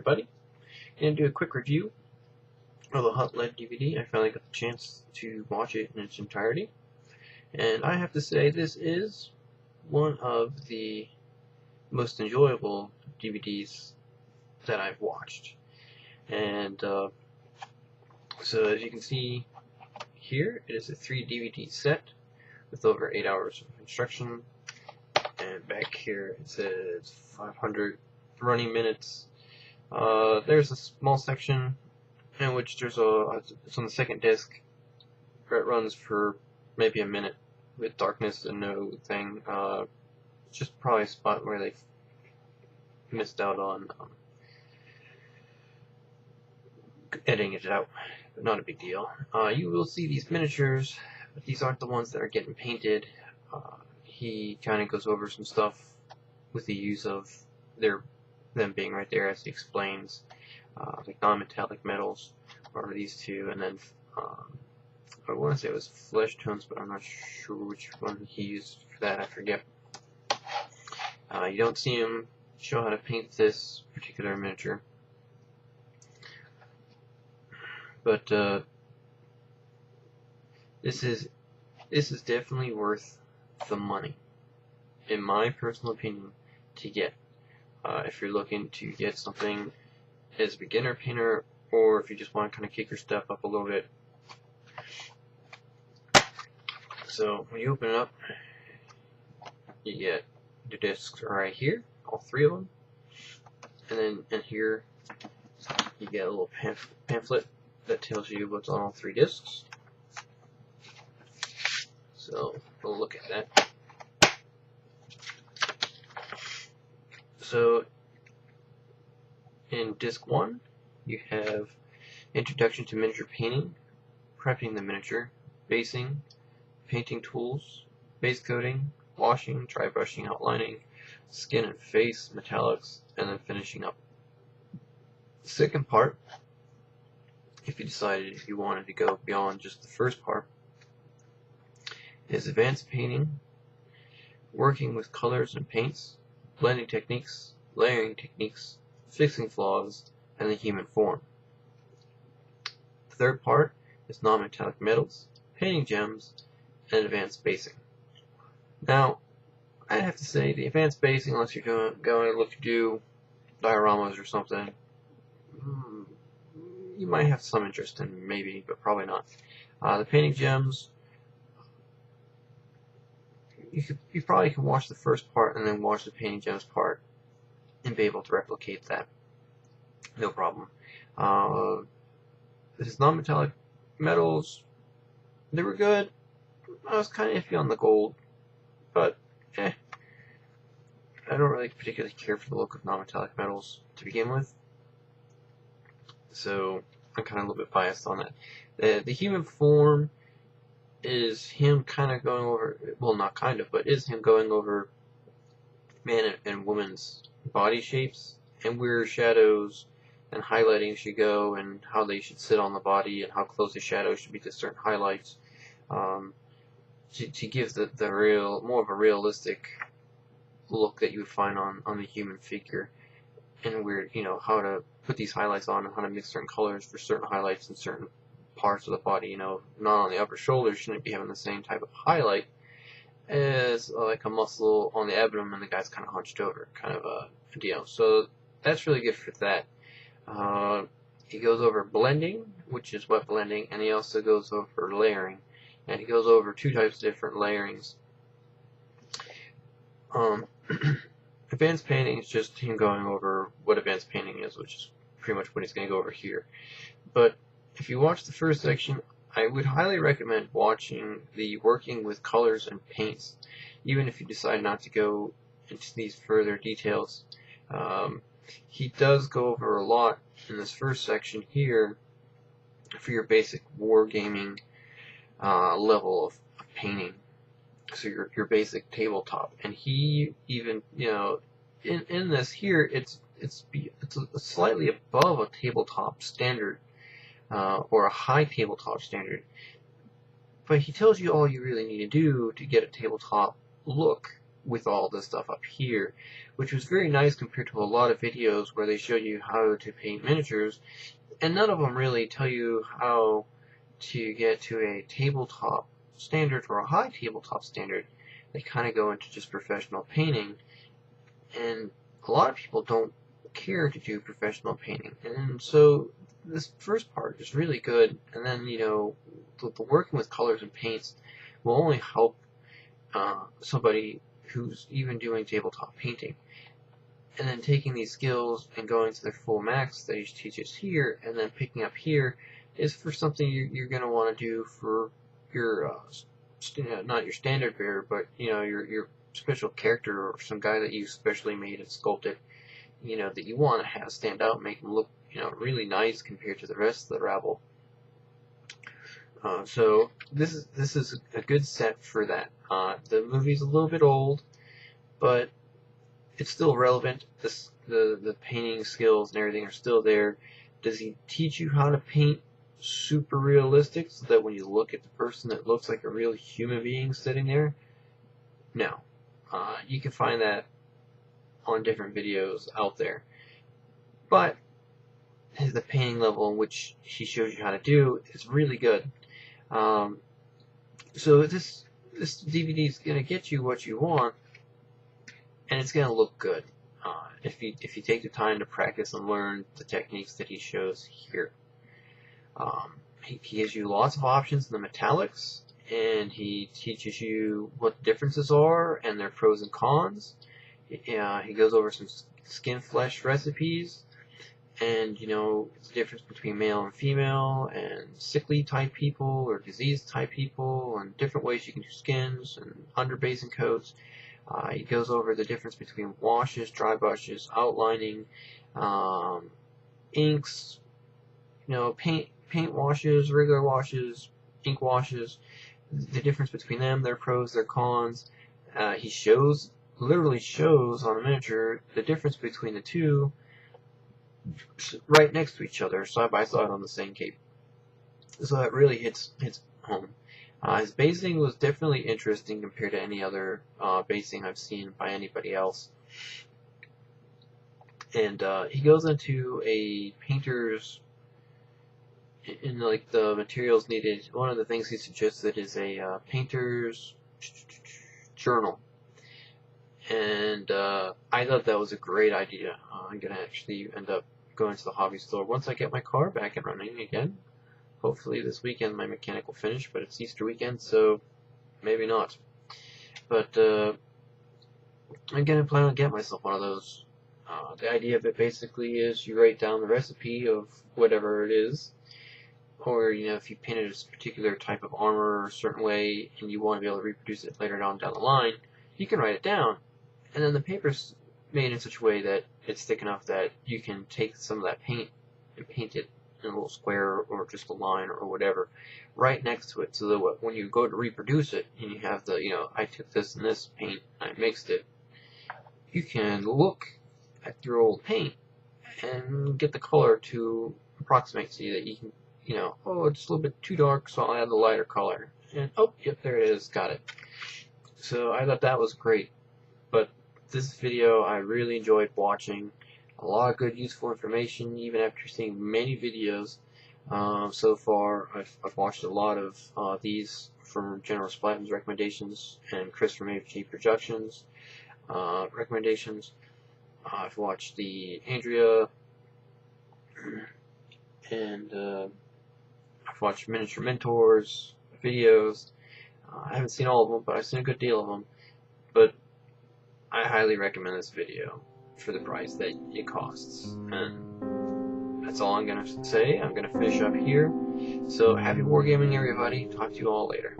everybody. I'm going to do a quick review of the Hunt Lead DVD. I finally got the chance to watch it in its entirety. And I have to say, this is one of the most enjoyable DVDs that I've watched. And so as you can see here, it is a 3 DVD set with over 8 hours of instruction. And back here it says 500 running minutes. There's a small section in which it's on the second disc, where it runs for maybe a minute with darkness and no thing. It's just probably a spot where they missed out on editing it out, but not a big deal. You will see these miniatures, but these aren't the ones that are getting painted. He kind of goes over some stuff with the use of them being right there, as he explains, like non-metallic metals are these two, and then I want to say it was flesh tones, but I'm not sure which one he used for that. I forget. You don't see him show how to paint this particular miniature, but this is definitely worth the money, in my personal opinion, to get. If you're looking to get something as a beginner painter, or if you just want to kind of kick your step up a little bit. So when you open it up, you get the discs right here, all 3 of them, and then in here you get a little pamphlet that tells you what's on all 3 discs. So we'll look at that. So in disc 1, you have Introduction to Miniature Painting, Prepping the Miniature, Basing, Painting Tools, Base Coating, Washing, Dry Brushing, Outlining, Skin and Face, Metallics, and then finishing up. The second part, if you decided you wanted to go beyond just the first part, is Advanced Painting, Working with Colors and Paints, Blending Techniques, Layering Techniques, Fixing Flaws, and the Human Form. The third part is Non-Metallic Metals, Painting Gems, and Advanced Basing. Now, I have to say, the Advanced Basing, unless you're going to look to do dioramas or something, you might have some interest in, maybe, but probably not. The Painting Gems, you probably can watch the first part and then watch the Painting Gems part and be able to replicate that. No problem. This is non-metallic metals. They were good. I was kind of iffy on the gold, but I don't really particularly care for the look of non-metallic metals to begin with, so I'm kind of a little bit biased on that. The Human Form is him kind of going over, well, not kind of, but is him going over man and woman's body shapes and where shadows and highlighting should go, and how they should sit on the body, and how close the shadows should be to certain highlights, to give the real, more of a realistic look that you would find on the human figure, and where, how to put these highlights on, and how to mix certain colors for certain highlights in certain parts of the body. Not on the upper shoulder shouldn't be having the same type of highlight as like a muscle on the abdomen, and the guy's kind of hunched over, kind of a deal. So that's really good for that. He goes over blending, which is wet blending, and he also goes over layering, and he goes over 2 types of different layerings. Advanced painting is just him going over what advanced painting is, which is pretty much what he's going to go over here. But if you watch the first section, I would highly recommend watching the Working with Colors and Paints, even if you decide not to go into these further details. He does go over a lot in this first section here for your basic wargaming level of painting. So your basic tabletop, and he even, in this here, it's slightly above a tabletop standard, or a high tabletop standard, but he tells you all you really need to do to get a tabletop look with all this stuff up here, which was very nice compared to a lot of videos where they show you how to paint miniatures, and none of them really tell you how to get to a tabletop standard or a high tabletop standard. They kind of go into just professional painting, and a lot of people don't care to do professional painting, and so this first part is really good, and then the working with colors and paints will only help somebody who's even doing tabletop painting. And then taking these skills and going to their full max that he teaches here, and then picking up here, is for something you're going to want to do for your, not your standard bearer, but your special character, or some guy that you specially made and sculpted, that you want to have stand out, make him look, really nice compared to the rest of the rabble. So this is a good set for that. The movie's a little bit old, but it's still relevant. The painting skills and everything are still there. Does he teach you how to paint super realistic so that when you look at the person, it looks like a real human being sitting there? No. You can find that on different videos out there. But the painting level in which he shows you how to do is really good. So this DVD is going to get you what you want, and it's going to look good if you take the time to practice and learn the techniques that he shows here. He gives you lots of options in the metallics, and he teaches you what the differences are and their pros and cons. He goes over some skin flesh recipes, and the difference between male and female, and sickly type people or diseased type people, and different ways you can do skins and underbasing coats. He goes over the difference between washes, dry brushes, outlining, inks, paint washes, regular washes, ink washes, the difference between them, their pros, their cons. He literally shows on a miniature the difference between the two right next to each other, side by side on the same cape. So that really hits home. His basing was definitely interesting compared to any other basing I've seen by anybody else. And he goes into a painter's, in like the materials needed. One of the things he suggested is a painter's journal. And I thought that was a great idea. I'm going to actually end up going to the hobby store once I get my car back and running again. Hopefully this weekend my mechanic will finish, but it's Easter weekend, so maybe not. But I'm going to plan on getting myself one of those. The idea of it basically is you write down the recipe of whatever it is, or if you painted a particular type of armor a certain way and you want to be able to reproduce it later on down the line, you can write it down, and then the paper's made in such a way that it's thick enough that you can take some of that paint and paint it in a little square or just a line or whatever right next to it, so that when you go to reproduce it and you have the, I took this and this paint, I mixed it, you can look at your old paint and get the color to approximate, so that you can, oh, it's a little bit too dark, so I'll add the lighter color, and oh, yep, there it is, got it. So I thought that was great. But this video I really enjoyed watching. A lot of good useful information, even after seeing many videos. So far I've watched a lot of these from General Splatman's recommendations and Chris from AFG Productions recommendations. I've watched the Andrea, and I've watched Miniature Mentors videos. I haven't seen all of them, but I've seen a good deal of them. But I highly recommend this video for the price that it costs. And that's all I'm going to say. I'm going to finish up here. So happy wargaming, everybody. Talk to you all later.